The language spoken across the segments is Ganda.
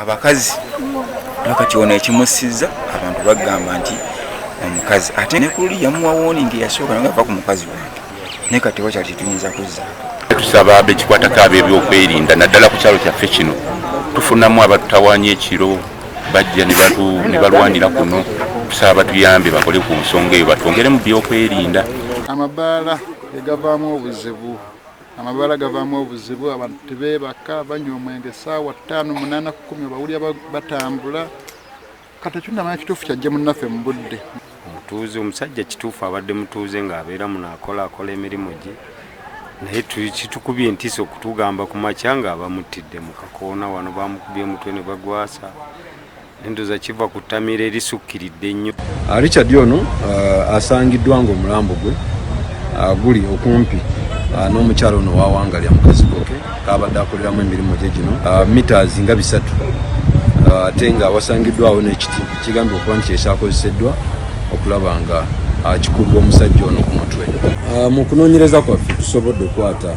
abakazi nakati ono ekimusizza abantu bagamba nti omukazi ate ne kuli yamuwa warning yasooka nga ava ku mukazi wange ne kati wakyali tuyinza kuzzaako. Tusaba abekikwatako ab'ebyokwerinda naddala ku kyalo kyaffe kino tufunamu abatutawaanya ekiro bajja ne balwanira kuno. Tusaba batuyambe bakole ku nsonga eyo batwongere mu byokwerinda. Amabaala gavaamu obuzibu, abantu tebeebaka banywa omwenge essaawa 5, 8, 10 bawulira batambula. Kati tunamanya kituufu kyajja munnaffe mu budde. Omutuuze omusajja kituufu abadde mutuuze ng'abeera munaakola emirimu gye, naye kitukubye entiisa okutugamba ku makya ng'abamutidde mu kakoona wano bamukubye omutwe ne bagwasa. Endoza kiva ku ttamira erisukkiridde ennyo. Richard ono asangiddwa ng'omulambo gwe guli okumpi n'omukyalo ono wawangalya mukazi goke kabadde akoleramu emirimu gye gino meters nga 3 ate nga wasangiddwawo n'ekiti kigambye okuba nti kyekyakozeseddwa okulaba nga kikubwa omusajja ono ku mutwe. Mu kunoonyereza kwaffe tusobodde okwata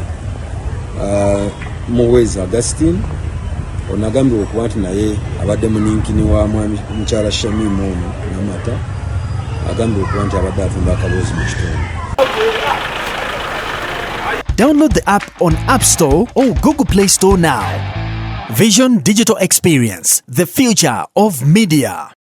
Muwezi Augustine ono agambye okuba nti naye abadde muninkini wa mukyala Shamimu ono Namata, agambye okuba nti abadde atunda akaloozi mu kitundu. Download the app on App Store or Google Play Store now. Vision Digital Experience, the future of media.